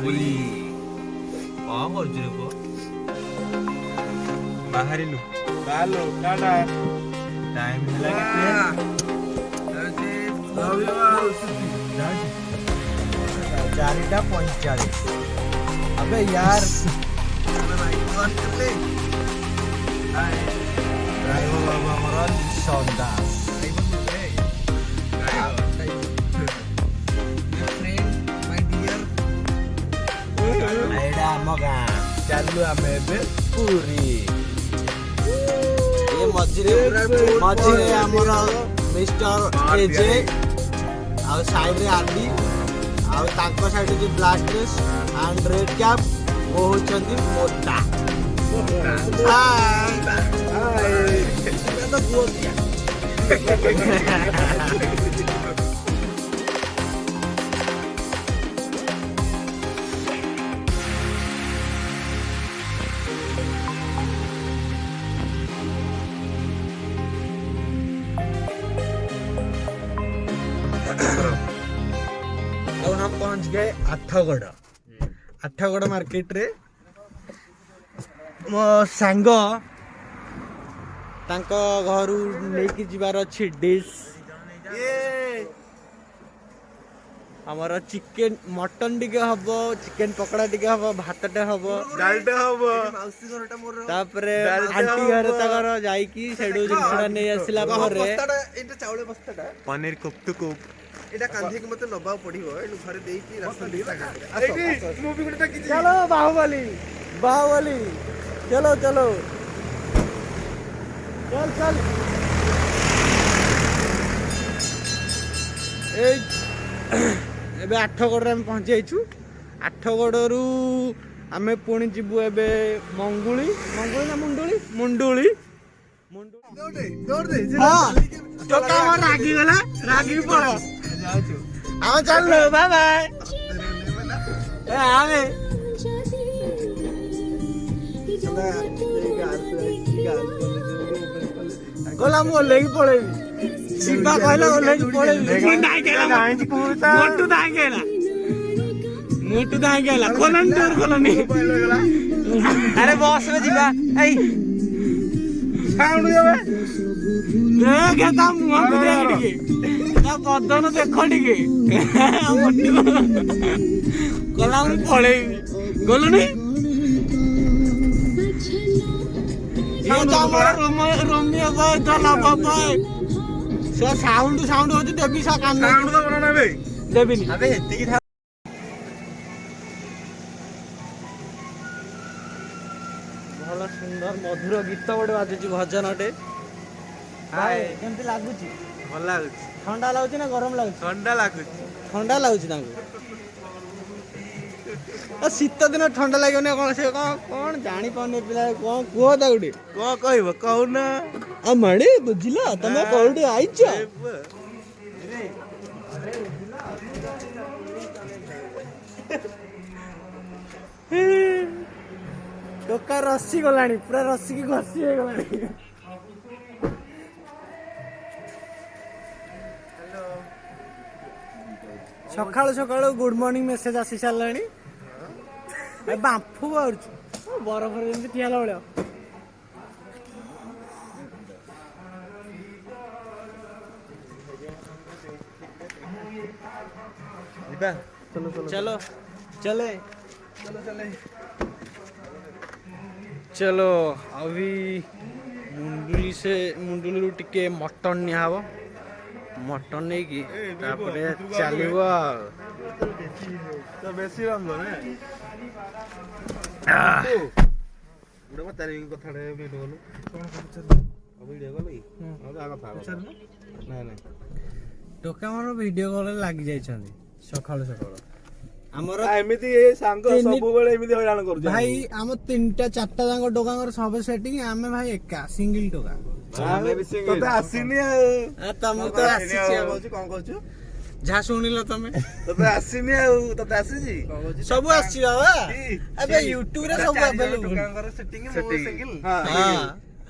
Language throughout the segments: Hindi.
ପୁରୀ କଣ କରୁଛୁ ରେ ପୁଅ? ବାହାରିଲୁ ଚାलो ଟାଟା ଟାଇମ ହେଲା କେତେ? 4:45 अबे यार ड्राइवर बाबू हमारा सौदा एडा आम गाँ चलु आम पुरी ये मझिरे आमर मिस्टर एजे आ साइड रे आरडी आ तांको side J black dress and red cap वो होचंदी मोटा तो बुओ दिया अब हम पहुंच गए आठगड़ मार्केट रे मो सांग तांको घरू लेके जिबार अछि डिश हमर चिकन मटन टिके हबो चिकन पकोड़ा टिके हबो भातटे हबो डालटे हबो तापरे आंटी घर तकर जाई की सेडू जिनसडा नै आसिला परे बस्ताटा एटा चावल बस्ताटा पनीर कुप्तुकुप एटा कांधी के मते नबा पड़िबो एनु घरे देई की रास्ता देई एटी मूवी गुटा की चलो बाहुबली चलो चलो चल एबे आठगड़ रे हम पहुंच जाइछु आठगड़ रु आमे पुणी जिबु एबे मंगुली ना मुंडुली दौड़ दे हां तो का रागी गला रागी पड़ो आ चलो बाय बाय ए आवे गोला मो लेगी पड़ेबी शिवा कहला लेगी पड़ेबी मोटू दाई गेला खोलन डोर खोलनी अरे बॉस में जीवा ए साउंड देबे देख ता मुंह को देख टिके ता बदन देखो टिके मोटू गोला मो पड़ेबी गोलनी ये तो हमारा रोमियो भाई चला बाबा सो साउंड होती देबी सा कान साउंड तो बनाना बे देबिनी अबे हेती था भल सुंदर मधुर गीत गोटे बाजुची भजनटे हाय केमती लागुची भल लाଗୁଛି ठंडा लागुची ना गरम लागुची ठंडा ଲାଗୁଛି तांको शीत दिन ठंडा लगे कौन से कौन जानी पाने पिला कौन कुह ता गुटे କଣ କହିବ କହୁନା माणी बुझिला तमे कोउटे आइछ टोका रस्सी गलानी पूरा रस्सी की घसी हो गलानी सकाळु गुड मॉर्निंग मेसेज आसी सारलानी ए बांफु बाउरछु बरफ रे जेंति ठियाला बळ्या ଯିବା चलो अभी मुंडुली रू टिके मटन निया हबो मटन नहीं की तापरे चलिबो तो बेसी रंग ने गुडा मत तारी कथाडे वीडियो गलो कोन करछ वीडियो गलो की आ कथा ना टोका मोर वीडियो कॉल लागी जाई छथि सखाळो हमर एमिति ए सांग सब बेले एमिति हैरान कर भाई हम 3टा 4टा जांग टोकांगर सब सेटिंग आमे भाई एका सिंगल टोका हमें भी सिंगल तो आसीनी आ तम तो आसी कोन कहछु जा सुनिलो तमे तो आसीनी आ तो आसी जी सब आसी बाबा अबे YouTube रे सब अवेलेबल टोकांगर सेटिंग मो सिंगल हां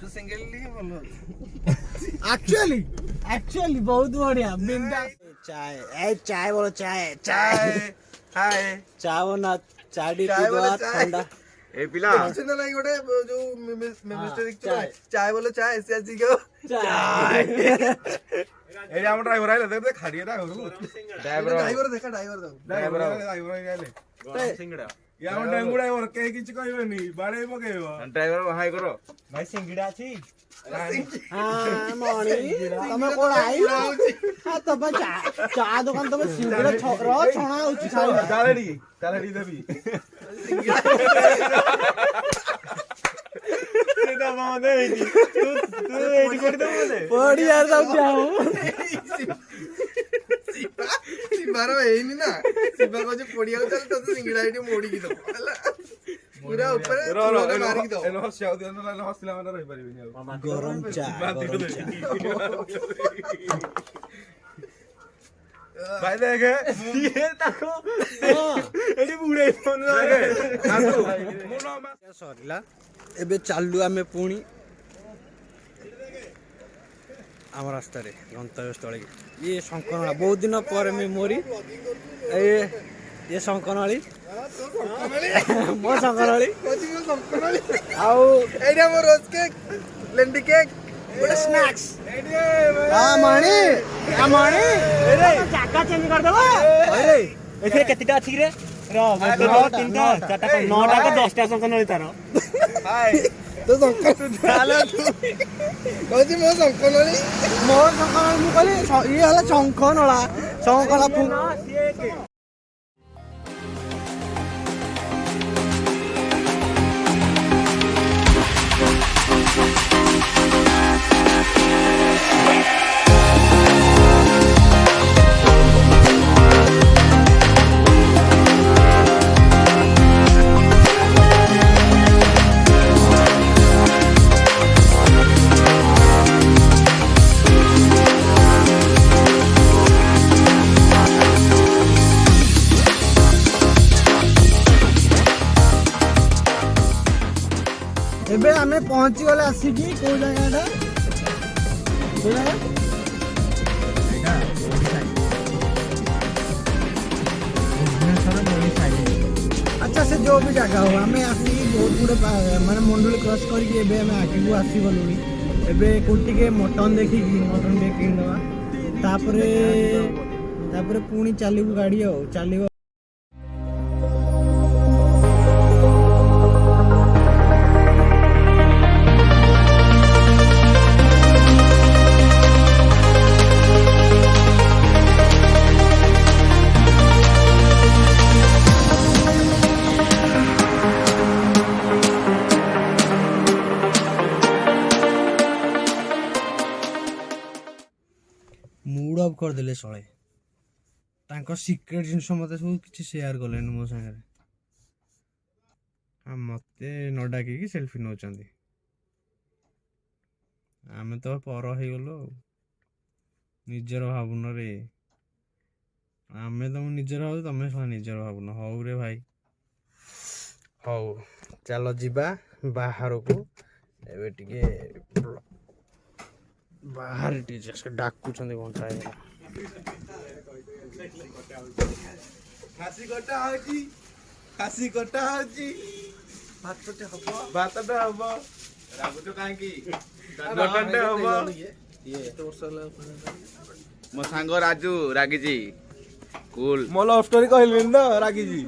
तू सिंगल ली बोलो एक्चुअली बहुत बढ़िया बिंदास चाय बोलो चाय हाय चाय बना ଚାଟି ପିଦବା ଥଣ୍ଡା ଏ ପିଲା ଚିନ୍ତା ନାହିଁ ଗୋଟେ ଯୋଉ ମିଷ୍ଟର ଚାଏ ବୋଲେ ଚାଏ ଏସି ଆସି ଗयो ଏଇ ଆମ ଡ୍ରାଇଭର ଆଇଲେ ଦେଖ ଖାଡିଏ ତା ଘରୁ ଡ୍ରାଇଭର ଦେଖା ଡ୍ରାଇଭର ଆଇଲେ ସିଙ୍ଗଡା ୟା ଆମ ଡେଙ୍ଗୁ ଡ୍ରାଇଭର କେହି କିଛି କହିବେନି ବାଡେଇ ପକେଇବ ଡ୍ରାଇଭର ହାଇ କର ଭାଇ ସିଙ୍ଗିଡା ଅଛି ମଣି ତମେ କୋଣ ଆଇଲ ତମେ ଚା ଦୋକାନ ତମେ ସିଙ୍ଗଡା ଛଣା ହଉଛି ତାଲେଡି ଦେବି ପଡିଆ ଯାଉ ଶିବାର ହେଇନି ନା ଶିବା କହୁଛି ପଡିଆକୁ ଚାଲ ତତେ ସିଙ୍ଗିଡା ଏଠି ମୋଡିକି ଦବ ହେଲା ପୁରା ଉପରେ ମାରିକି ଦବ ହସିଲା ମାନେ ରହିପାରିବିନି ଆଉ ଗରମ ଚା ଭାଇ ଦେଖେ ଏଠି ବୁଡେଇ ସରିଲା ଏବେ ଚାଲୁ ଆମେ ପୁଣି ଆମ ରାସ୍ତାରେ ଗନ୍ତବ୍ୟସ୍ଥଳୀ ଇଏ ଶଙ୍କନଳା ବହୁତ ଦିନ ପରେ ମେମୋରି ଇଏ ଶଙ୍କନଳୀ ମୋ ଶଙ୍କନଳୀ ଆଉ ଏଇଟା ମୋ ରୋଜ କେକ୍ ଲେଣ୍ଡି କେକ୍ ଗୋଟେ ସ୍ନାକ୍ସ ମଣି ଜାଗା ଚେଞ୍ଜ କରିଦେବ ଏଥିରେ କେତେଟା ଅଛି ରେ ତିନିଟା ଚାରିଟା 9ଟା 10ଟା ଶଙ୍କନଳୀ ତାର କହୁଛି ମୋ ଶଙ୍କନଳୀ ମୁଁ କହିଲି ଇଏ ହେଲା ଶଙ୍କନଳା ଏବେ ଆମେ ପହଞ୍ଚି ଗଲେ ଆସିକି କୋଉ ଜାଗାଟା ଆଚ୍ଛା ସେ ଯୋଉ ବି ଜାଗା ହଉ ଆମେ ଆସିକି ବହୁତ ଗୁଡେ ମାନେ ମଣ୍ଡୁଳି କ୍ରସ୍ କରିକି ଏବେ ଆମେ ଆଗକୁ ଆସିଗଲୁଣି ଏବେ କୋଉଠି ଟିକେ ମଟନ ଦେଖିକି ମଟନ ଟିକେ କିଣିଦେବା ତାପରେ ପୁଣି ଚାଲିବୁ ଗାଡି ଆଉ ଚାଲିବ ମୁଡ୍ ଅଫ୍ କରିଦେଲେ ଶଳେ ତାଙ୍କ ସିକ୍ରେଟ ଜିନିଷ ମତେ ସବୁ କିଛି ସେୟାର କଲେନି ମୋ ସାଙ୍ଗରେ ମତେ ନ ଡାକିକି ସେଲ୍ଫି ନେଉଛନ୍ତି ଆମେ ତ ପର ହେଇଗଲୁ ଆଉ ନିଜର ଭାବୁନ ରେ ଆମେ ତମ ନିଜର ଭାବୁ ତମେ ନିଜର ଭାବୁନ ହଉ ରେ ଭାଇ ହଉ ଚାଲ ଯିବା ବାହାରକୁ ଏବେ ଟିକେ ବାହାରେ ଟିକେ ସେ ଡାକୁଛନ୍ତି ଘଣ୍ଟା ହେଇଗଲା ଖାସି କଟା ହଉଛି ଭାତଟେ ହବ ରାଗୁଛ କାହିଁକି ମଟନଟେ ହବ ମୋ ସାଙ୍ଗ ରାଜୁ ରାଗିଛି କୁଲ ମୋ ଲଭ ଷ୍ଟୋରି କହିଲିନି ତ ରାଗିଛି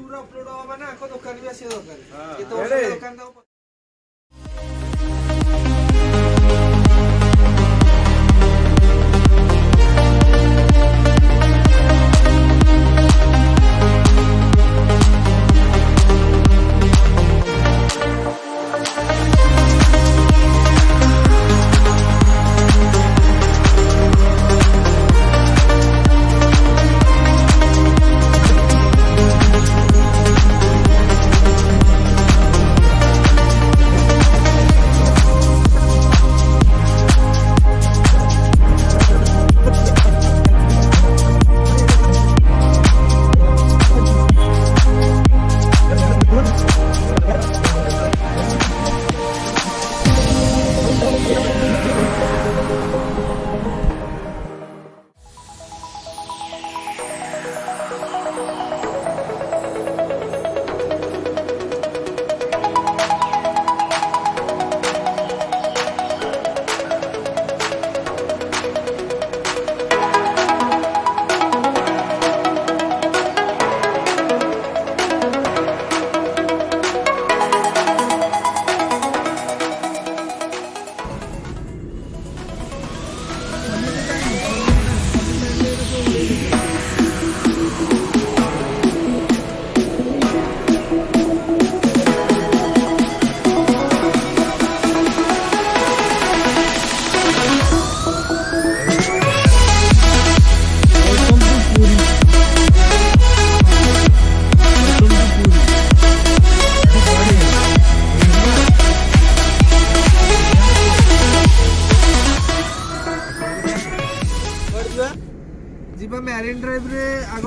मरीन ड्राइव रे आग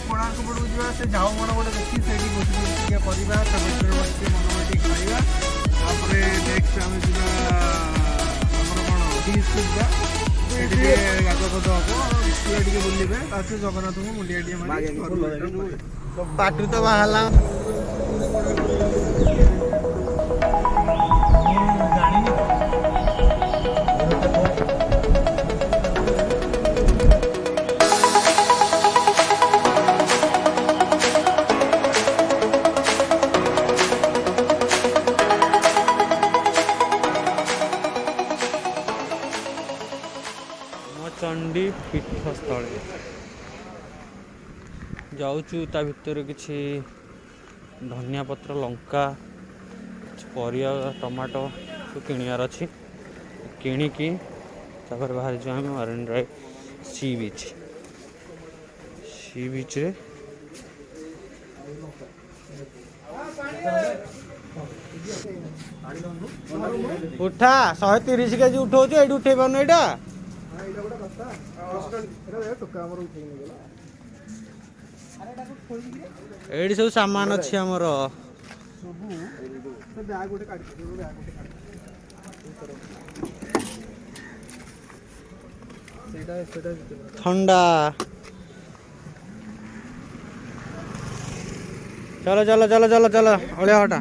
कोणार्क पटू जा से झाऊ मन गोटे देखी से बसी टिके करवा बसी मन टे खाइबा तापर नेक्स्ट आम जा बीच को जा गाध पद हम टे बुलवे ताकि जगन्नाथ को मुंडिया टे पार्टी तो बाहर चंडी पीठस्थल जाऊचु ता भितर किछि धनिया पत्र लंका परिया टमाटो सब किणियार अच्छी किणिकी तापर बाहर जो आम मरीन ड्राइव सी बीच रे उठा 130 केजी उठाऊ ये उठे पार ना एडी सब सामान अच्छी आमर ठंडा चलो चलो चलो चलो चलो अलिया हटा